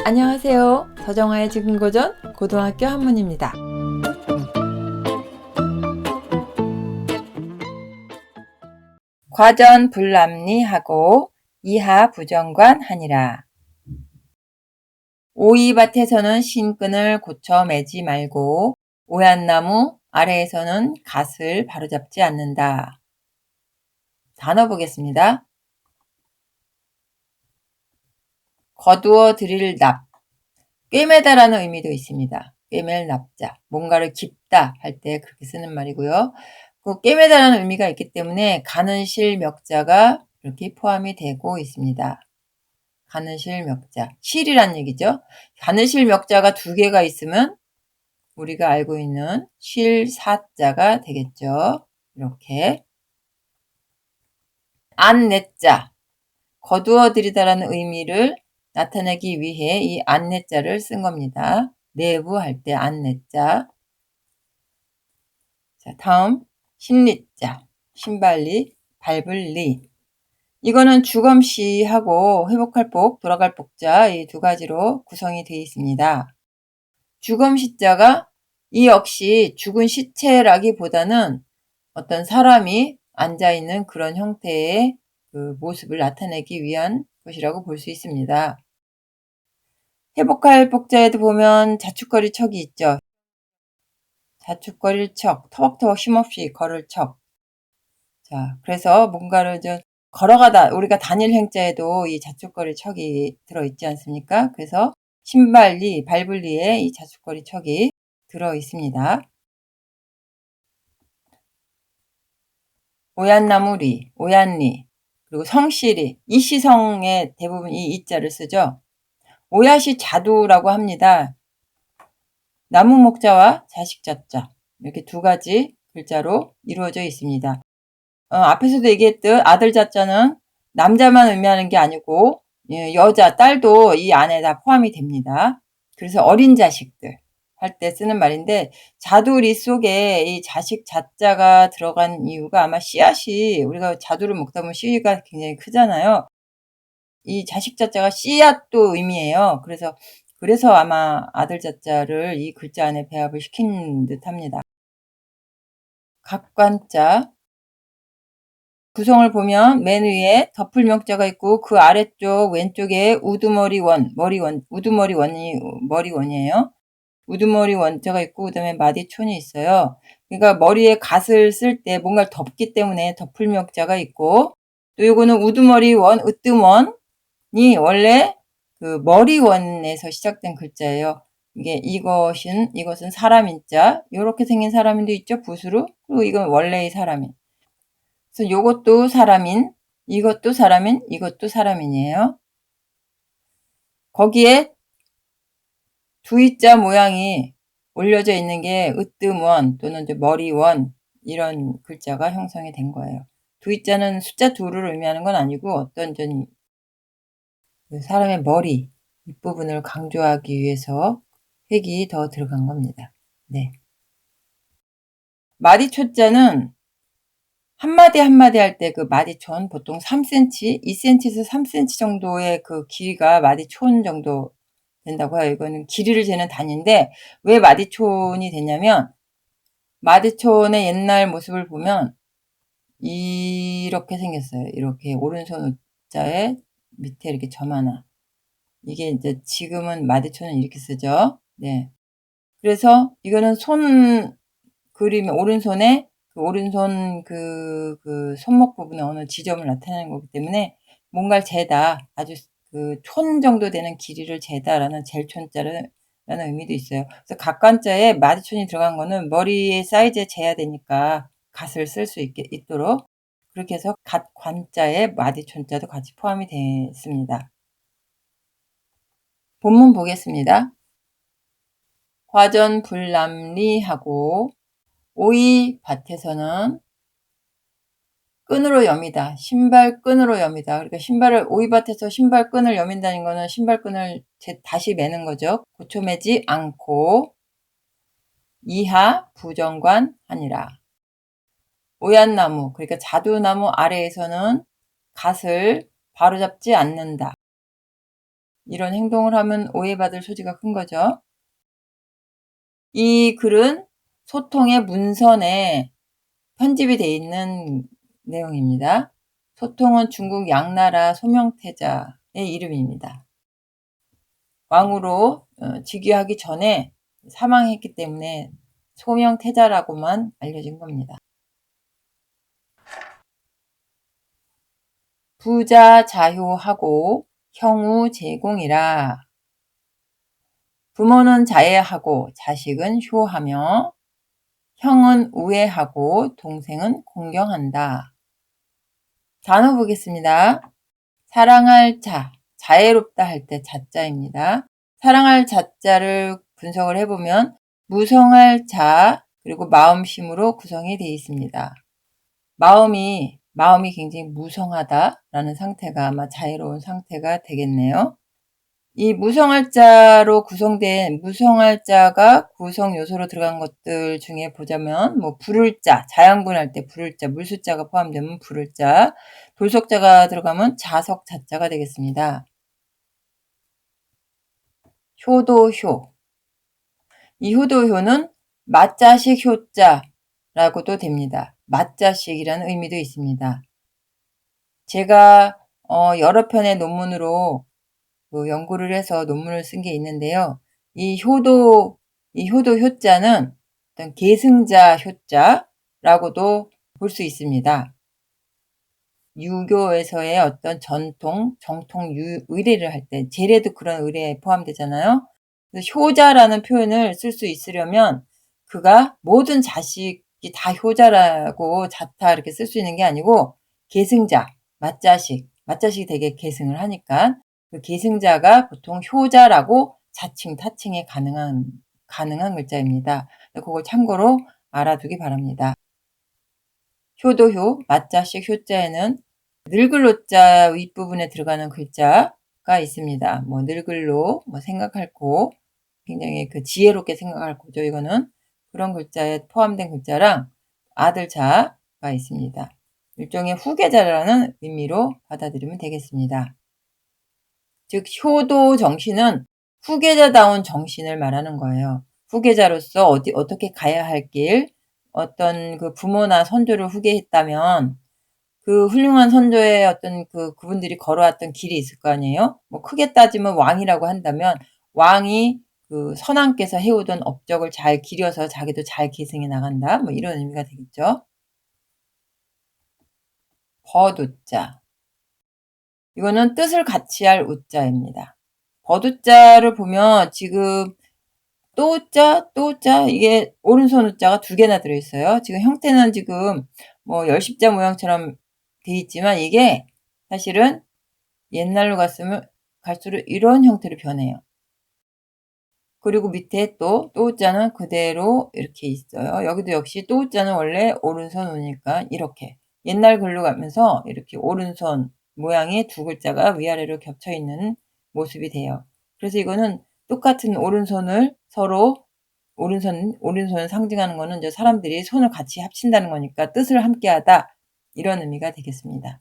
안녕하세요. 서정아의 지금고전 고등학교 한문입니다. 과전 불남리하고 이하 부정관 하니라. 오이밭에서는 신끈을 고쳐 매지 말고 오얏나무 아래에서는 갓을 바로잡지 않는다. 단어 보겠습니다. 거두어 들일 납, 꿰매다라는 의미도 있습니다. 꿰맬 납자, 뭔가를 깁다 할 때 그렇게 쓰는 말이고요. 그 꿰매다라는 의미가 있기 때문에 가는실 멱자가 이렇게 포함이 되고 있습니다. 가는실 멱자, 실이란 얘기죠. 가는실 멱자가 두 개가 있으면 우리가 알고 있는 실사자가 되겠죠. 이렇게 안내자, 거두어 들이다라는 의미를 나타내기 위해 이 안내자를 쓴 겁니다. 내부 할 때 안내자. 자, 다음 신리자, 신발리, 밟을리. 이거는 주검시하고 회복할 복, 돌아갈 복자 이 두 가지로 구성이 되어 있습니다. 주검시자가 이 역시 죽은 시체라기보다는 어떤 사람이 앉아있는 그런 형태의 그 모습을 나타내기 위한 것이라고 볼 수 있습니다. 회복할 복자에도 보면 자축거리 척이 있죠. 자축거릴 척, 터벅터벅 쉼없이 걸을 척. 자, 그래서 뭔가를 좀 걸어가다, 우리가 다닐 행자에도 이 자축거릴 척이 들어있지 않습니까? 그래서 신발리, 밟을리에 이 자축거릴 척이 들어있습니다. 오얏나무리, 오얏리, 그리고 성씨리, 이시성의 대부분 이 이자를 쓰죠. 오얏이 자두라고 합니다. 나무 목자와 자식자자 이렇게 두 가지 글자로 이루어져 있습니다. 앞에서도 얘기했듯 아들 자자는 남자만 의미하는 게 아니고 여자, 딸도 이 안에 다 포함이 됩니다. 그래서 어린 자식들 할 때 쓰는 말인데 자두리 속에 이 자식 자자가 들어간 이유가 아마 씨앗이 우리가 자두를 먹다 보면 씨가 굉장히 크잖아요. 이 자식 자자가 씨앗도 의미해요. 그래서 아마 아들 자자를 이 글자 안에 배합을 시킨 듯합니다. 각관자 구성을 보면 맨 위에 덮을 명자가 있고 그 아래쪽 왼쪽에 우두머리원, 우두머리원이 머리원이에요. 우두머리 원자가 있고 그다음에 마디촌이 있어요. 그러니까 머리에 갓을 쓸 때 뭔가를 덮기 때문에 덮을 명자가 있고 또 요거는 우두머리원, 으뜸원이 원래 그 머리원에서 시작된 글자예요. 이것은 사람인자. 요렇게 생긴 사람인도 있죠. 붓으로. 그리고 이건 원래의 사람인. 그래서 요것도 사람인, 이것도 사람인, 이것도 사람인이에요. 거기에 두이자 모양이 올려져 있는 게 으뜸원 또는 이제 머리원 이런 글자가 형성이 된 거예요. 두이자는 숫자 2를 의미하는 건 아니고 어떤 좀 사람의 머리 윗부분을 강조하기 위해서 획이 더 들어간 겁니다. 네. 마디초자는 한마디 한마디 할 때 그 마디촌 보통 3cm, 2cm에서 3cm 정도의 그 길이가 마디촌 정도 된다고 해요. 이거는 길이를 재는 단위인데 왜 마디촌이 되냐면 마디촌의 옛날 모습을 보면 이렇게 생겼어요. 이렇게 오른손 자에 밑에 이렇게 점 하나. 이게 이제 지금은 마디촌은 이렇게 쓰죠. 네. 그래서 이거는 손 그림의 오른손에 그 오른손 그 손목 부분에 어느 지점을 나타내는 거기 때문에 뭔가를 재다 아주 그 촌 정도 되는 길이를 재다라는 젤촌자라는 의미도 있어요. 그래서 각관자에 마디촌이 들어간 거는 머리의 사이즈에 재야 되니까 갓을 쓸 수 있도록 그렇게 해서 갓관자에 마디촌자도 같이 포함이 됐습니다. 본문 보겠습니다. 과전 불남리하고 오이밭에서는 끈으로 여미다. 신발끈으로 여미다. 그러니까 오이밭에서 신발끈을 여민다는 거는 신발끈을 다시 매는 거죠. 고쳐 매지 않고 이하 부정관 하니라. 오얏나무, 그러니까 자두나무 아래에서는 갓을 바로잡지 않는다. 이런 행동을 하면 오해받을 소지가 큰 거죠. 이 글은 소통의 문선에 편집이 되어 있는 내용입니다. 소통은 중국 양나라 소명태자의 이름입니다. 왕으로 즉위하기 전에 사망했기 때문에 소명태자라고만 알려진 겁니다. 부자 자효하고 형우 제공이라. 부모는 자애하고 자식은 효하며 형은 우애하고 동생은 공경한다. 단어 보겠습니다. 사랑할 자, 자애롭다 할 때 자자입니다. 사랑할 자자를 분석을 해보면 무성할 자 그리고 마음심으로 구성이 되어 있습니다. 마음이 굉장히 무성하다라는 상태가 아마 자애로운 상태가 되겠네요. 이 무성할 자로 구성된 무성할 자가 구성 요소로 들어간 것들 중에 보자면 뭐 부를 자, 자양분할 때 부를 자, 물수자가 포함되면 부를 자, 돌석자가 들어가면 자석 자자가 되겠습니다. 효도효. 이 효도효는 맞자식 효자라고도 됩니다. 맞자식이라는 의미도 있습니다. 제가 여러 편의 논문으로 연구를 해서 논문을 쓴 게 있는데요. 이 효도 효자는 어떤 계승자 효자라고도 볼 수 있습니다. 유교에서의 어떤 정통 의례를 할 때, 제례도 그런 의례에 포함되잖아요. 그래서 효자라는 표현을 쓸 수 있으려면 그가 모든 자식이 다 효자라고 자타 이렇게 쓸 수 있는 게 아니고 계승자, 맞자식이 되게 계승을 하니까 그 계승자가 보통 효자라고 자칭 타칭이 가능한 글자입니다. 그걸 참고로 알아두기 바랍니다. 효도효, 맞자식 효자에는 늙을로자 윗부분에 들어가는 글자가 있습니다. 뭐 늙을로, 뭐 생각할 고, 굉장히 그 지혜롭게 생각할 고죠. 이거는 그런 글자에 포함된 글자랑 아들자가 있습니다. 일종의 후계자라는 의미로 받아들이면 되겠습니다. 즉 효도 정신은 후계자다운 정신을 말하는 거예요. 후계자로서 어떻게 가야 할 길, 어떤 그 부모나 선조를 후계했다면 그 훌륭한 선조의 어떤 그분들이 걸어왔던 길이 있을 거 아니에요? 뭐 크게 따지면 왕이라고 한다면 왕이 그 선왕께서 해오던 업적을 잘 기려서 자기도 잘 계승해 나간다. 뭐 이런 의미가 되겠죠. 버두자. 이거는 뜻을 같이 할 우자입니다. 버두자를 보면 지금 또자 이게 오른손 우자가 두 개나 들어있어요. 지금 형태는 지금 뭐 열십자 모양처럼 돼 있지만 이게 사실은 옛날로 갈수록 이런 형태로 변해요. 그리고 밑에 또자는 그대로 이렇게 있어요. 여기도 역시 또자는 원래 오른손 우니까 이렇게 옛날 글로 가면서 이렇게 오른손 모양의 두 글자가 위아래로 겹쳐 있는 모습이 돼요. 그래서 이거는 똑같은 오른손을 서로 오른손을 상징하는 거는 이제 사람들이 손을 같이 합친다는 거니까 뜻을 함께하다 이런 의미가 되겠습니다.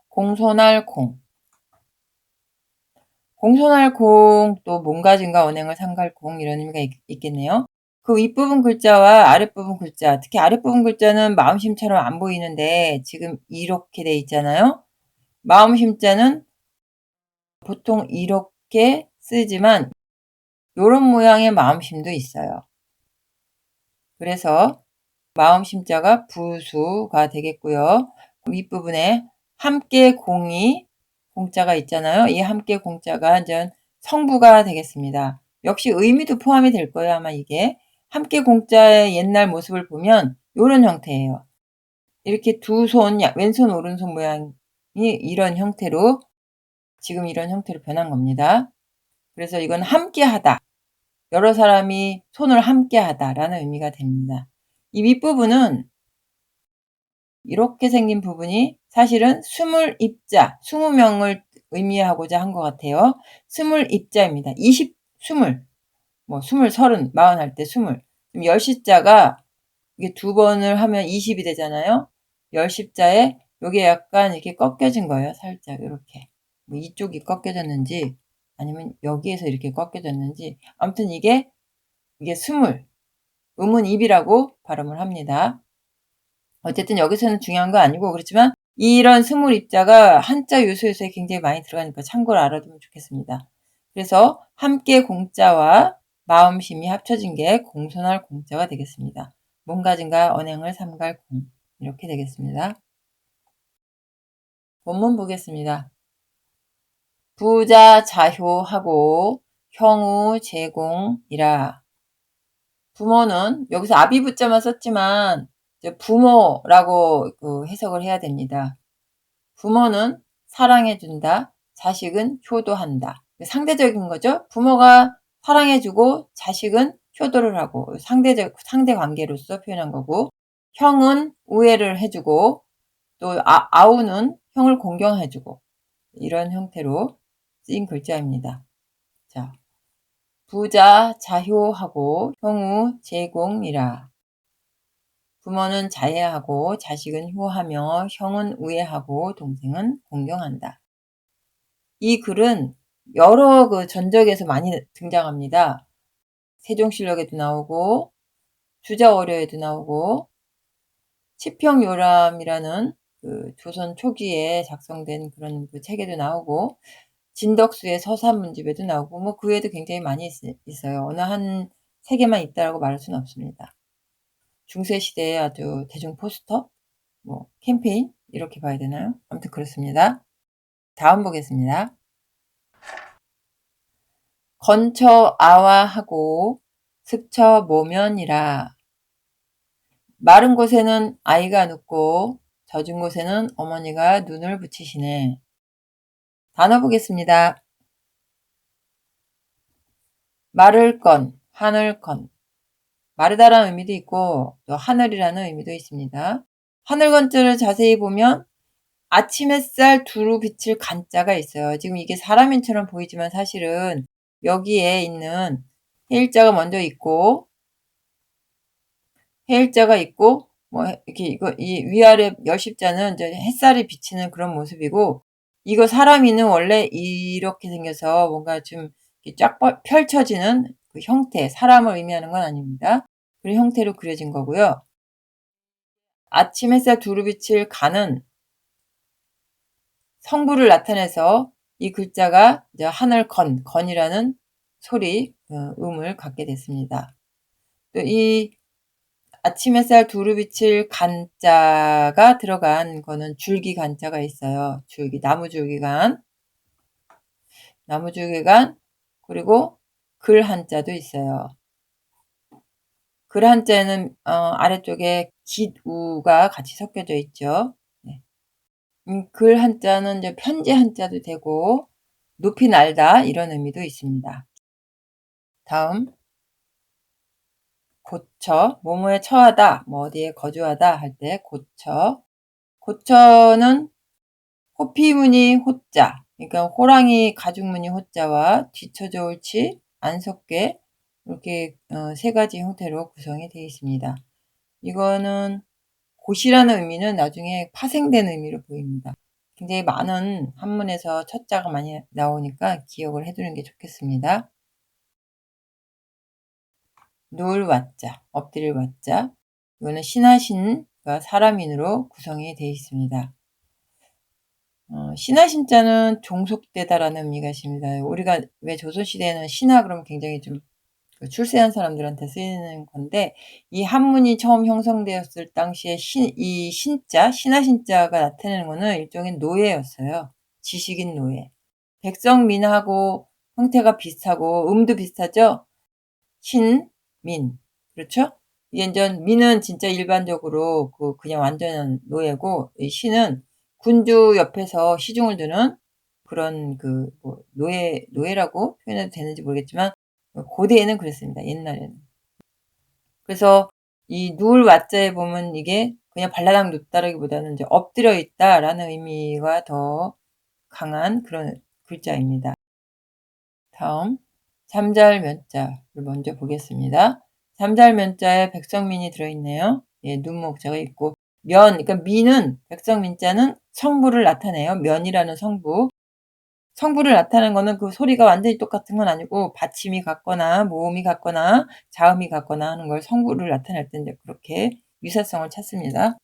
공손할 공. 공손할 공, 또 몸가짐과 언행을 상갈 공 이런 의미가 있겠네요. 그 윗부분 글자와 아랫부분 글자, 특히 아랫부분 글자는 마음심처럼 안 보이는데 지금 이렇게 돼 있잖아요. 마음심자는 보통 이렇게 쓰지만 이런 모양의 마음심도 있어요. 그래서 마음심자가 부수가 되겠고요. 윗부분에 함께 공자가 있잖아요. 이 함께 공자가 이제 성부가 되겠습니다. 역시 의미도 포함이 될 거예요. 아마 이게 함께 공자의 옛날 모습을 보면 이런 형태예요. 이렇게 두 손, 왼손 오른손 모양이 이런 형태로 지금 이런 형태로 변한 겁니다. 그래서 이건 함께하다. 여러 사람이 손을 함께하다라는 의미가 됩니다. 이 윗부분은 이렇게 생긴 부분이 사실은 스물 입자, 20명을 의미하고자 한 것 같아요. 스물 입자입니다. 20, 뭐 20, 30, 40 할 때 20. 열십자가 이게 두 번을 하면 20이 되잖아요. 열십자에 요게 약간 이렇게 꺾여진 거예요. 살짝 요렇게. 뭐 이쪽이 꺾여졌는지 아니면 여기에서 이렇게 꺾여졌는지 아무튼 이게 스물 음은 입이라고 발음을 합니다. 어쨌든 여기서는 중요한 건 아니고 그렇지만 이런 스물 입자가 한자 요소에서 굉장히 많이 들어가니까 참고로 알아두면 좋겠습니다. 그래서 함께 공자와 마음심이 합쳐진 게 공손할 공자가 되겠습니다. 몸가짐과 언행을 삼갈 공 이렇게 되겠습니다. 본문 보겠습니다. 부자 자효하고 형우 제공이라. 부모는 여기서 아비부자만 썼지만 부모라고 해석을 해야 됩니다. 부모는 사랑해준다. 자식은 효도한다. 상대적인 거죠. 부모가 사랑해주고 자식은 효도를 하고 상대 관계로서 표현한 거고 형은 우애를 해주고 또 아우는 형을 공경해주고 이런 형태로 쓰인 글자입니다. 자, 부자 자효하고 형우 제공이라. 부모는 자애하고 자식은 효하며 형은 우애하고 동생은 공경한다. 이 글은 여러 전적에서 많이 등장합니다. 세종실록에도 나오고 주자어려에도 나오고 치평요람이라는 조선 초기에 작성된 그런 책에도 나오고 진덕수의 서산문집에도 나오고 뭐 그 외에도 굉장히 많이 있어요. 어느 한 세계만 있다라고 말할 수는 없습니다. 중세시대의 아주 대중 포스터, 뭐 캠페인 이렇게 봐야 되나요? 아무튼 그렇습니다. 다음 보겠습니다. 건처 아와하고 슥처 모면이라. 마른 곳에는 아이가 눕고 젖은 곳에는 어머니가 눈을 붙이시네. 단어 보겠습니다. 마를 건, 하늘 건. 마르다라는 의미도 있고 또 하늘이라는 의미도 있습니다. 하늘 건자를 자세히 보면 아침 햇살 두루 비칠 간자가 있어요. 지금 이게 사람인처럼 보이지만 사실은 여기에 있는 해일자가 먼저 있고 해일자가 있고 뭐 이렇게 이 위아래 열십자는 이제 햇살이 비치는 그런 모습이고 이거 사람이는 원래 이렇게 생겨서 뭔가 좀 쫙 펼쳐지는 그 형태, 사람을 의미하는 건 아닙니다. 그런 형태로 그려진 거고요. 아침 햇살 두루 비칠 간은 성부를 나타내서 이 글자가 이제 하늘 건이라는 소리, 음을 갖게 됐습니다. 또 이 아침 햇살 두루 비칠 간자가 들어간 거는 줄기 간자가 있어요. 줄기, 나무줄기간, 그리고 글 한자도 있어요. 글 한자는 아래쪽에 기우가 같이 섞여져 있죠. 네. 글 한자는 이제 편지 한자도 되고 높이 날다 이런 의미도 있습니다. 다음 고처, 뭐뭐에 처하다, 뭐 어디에 거주하다 할 때 고처. 고처는 호피무늬 호자, 그러니까 호랑이 가죽무늬 호자와 뒤쳐져 옳지 안 섞게 이렇게 세 가지 형태로 구성이 되어 있습니다. 이거는 곧이라는 의미는 나중에 파생된 의미로 보입니다. 굉장히 많은 한문에서 첫자가 많이 나오니까 기억을 해두는 게 좋겠습니다. 누울 와자, 엎드릴 와자. 이거는 신하신과 사람인으로 구성이 되어 있습니다. 신하신자는 종속되다라는 의미가 있습니다. 우리가 왜 조선시대에는 신하 그러면 굉장히 좀 출세한 사람들한테 쓰이는 건데 이 한문이 처음 형성되었을 당시에 이 신자, 신하신자가 나타내는 거는 일종의 노예였어요. 지식인 노예. 백성민하고 형태가 비슷하고 음도 비슷하죠? 신, 민. 그렇죠? 이게 이제 민은 진짜 일반적으로 그냥 완전한 노예고 이 신은 군주 옆에서 시중을 두는 그런 뭐 노예라고 표현해도 되는지 모르겠지만 고대에는 그랬습니다. 옛날에는. 그래서 이 누울 와자에 보면 이게 그냥 발라당 눕다라기보다는 이제 엎드려 있다라는 의미가 더 강한 그런 글자입니다. 다음 잠잘면자를 먼저 보겠습니다. 잠잘면자에 백성민이 들어있네요. 예, 눈목자가 있고 그러니까 미는 백성민자는 성부를 나타내요. 면이라는 성부. 성부를 나타내는 거는 그 소리가 완전히 똑같은 건 아니고 받침이 같거나 모음이 같거나 자음이 같거나 하는 걸 성부를 나타낼 때 이제 그렇게 유사성을 찾습니다.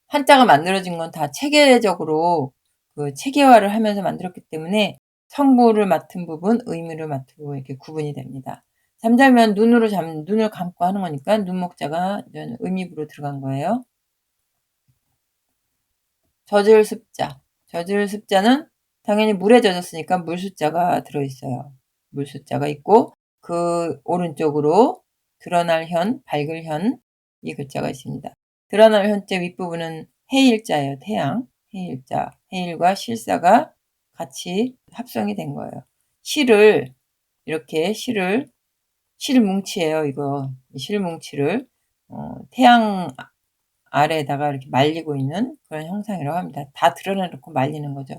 한자가 만들어진 건 다 체계적으로 그 체계화를 하면서 만들었기 때문에 성부를 맡은 부분, 의미를 맡은 부분 이렇게 구분이 됩니다. 잠자면 눈을 감고 하는 거니까 눈목자가 의미부로 들어간 거예요. 젖을 습자. 젖을 습자는 당연히 물에 젖었으니까 물숫자가 들어있어요. 물숫자가 있고 그 오른쪽으로 드러날 현, 밝을 현 이 글자가 있습니다. 드러날 현자 윗부분은 해일자예요. 태양. 해일자. 해일과 실사가 같이 합성이 된 거예요. 실을 이렇게 실뭉치예요. 이거 실뭉치를 태양 아래에다가 이렇게 말리고 있는 그런 형상이라고 합니다. 다 드러내놓고 말리는 거죠.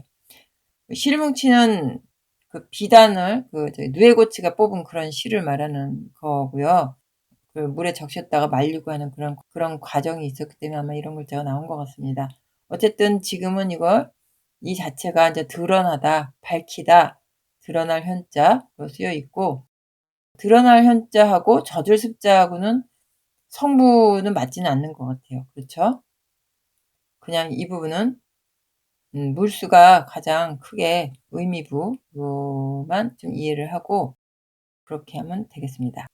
실뭉치는 그 비단을 누에고치가 뽑은 그런 실을 말하는 거고요. 그 물에 적셨다가 말리고 하는 그런 과정이 있었기 때문에 아마 이런 글자가 나온 것 같습니다. 어쨌든 지금은 이 자체가 이제 드러나다, 밝히다, 드러날 현자로 쓰여 있고, 드러날 현자하고 젖을 습자하고는 성부는 맞지는 않는 것 같아요. 그렇죠? 그냥 이 부분은 물수가 가장 크게 의미부로만 좀 이해를 하고 그렇게 하면 되겠습니다.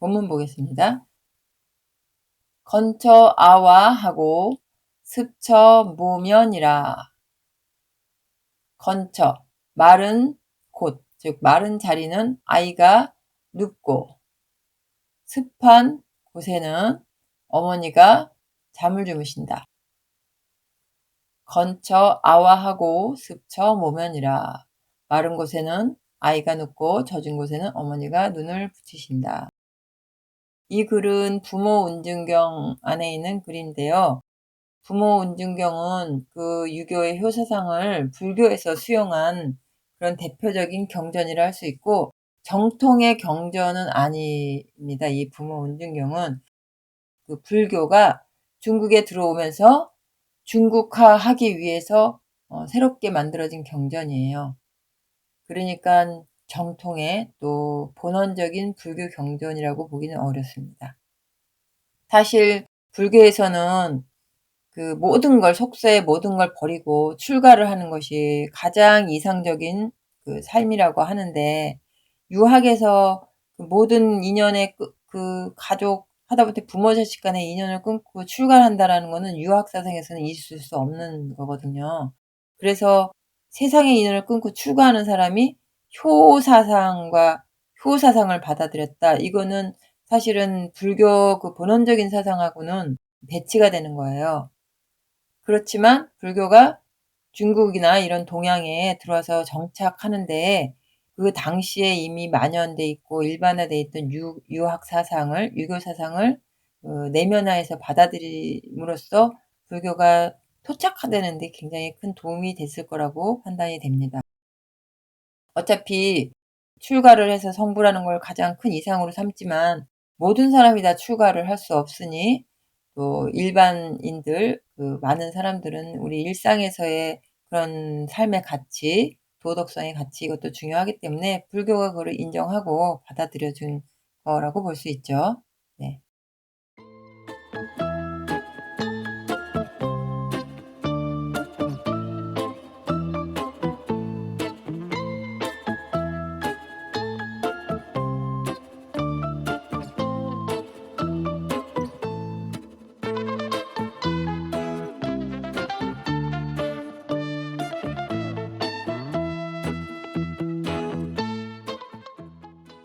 본문 보겠습니다. 건처 아와하고 습처 무면이라. 건처 마른 곳, 즉 마른 자리는 아이가 눕고 습한 곳에는 어머니가 잠을 주무신다. 건처 아와하고 습처 모면이라. 마른 곳에는 아이가 눕고 젖은 곳에는 어머니가 눈을 붙이신다. 이 글은 부모 운중경 안에 있는 글인데요. 부모 운중경은 그 유교의 효사상을 불교에서 수용한 그런 대표적인 경전이라 할 수 있고 정통의 경전은 아닙니다. 이 부모 운중경은 그 불교가 중국에 들어오면서 중국화하기 위해서 새롭게 만들어진 경전이에요. 그러니까 정통의 또 본원적인 불교 경전이라고 보기는 어렵습니다. 사실 불교에서는 그 모든 걸 속세의 모든 걸 버리고 출가를 하는 것이 가장 이상적인 그 삶이라고 하는데 유학에서 그 모든 인연의 그 가족 하다못해 부모 자식 간의 인연을 끊고 출가를 한다라는 거는 유학 사상에서는 있을 수 없는 거거든요. 그래서 세상의 인연을 끊고 출가하는 사람이 효사상을 받아들였다. 이거는 사실은 불교 그 본원적인 사상하고는 배치가 되는 거예요. 그렇지만 불교가 중국이나 이런 동양에 들어와서 정착하는데 그 당시에 이미 만연돼 있고 일반화돼 있던 유학 사상을 유교 사상을 내면화해서 받아들임으로써 불교가 토착화되는 데 굉장히 큰 도움이 됐을 거라고 판단이 됩니다. 어차피 출가를 해서 성불하는 걸 가장 큰 이상으로 삼지만 모든 사람이 다 출가를 할 수 없으니 또 일반인들 많은 사람들은 우리 일상에서의 그런 삶의 가치, 도덕성의 가치 이것도 중요하기 때문에 불교가 그걸 인정하고 받아들여 준 거라고 볼 수 있죠.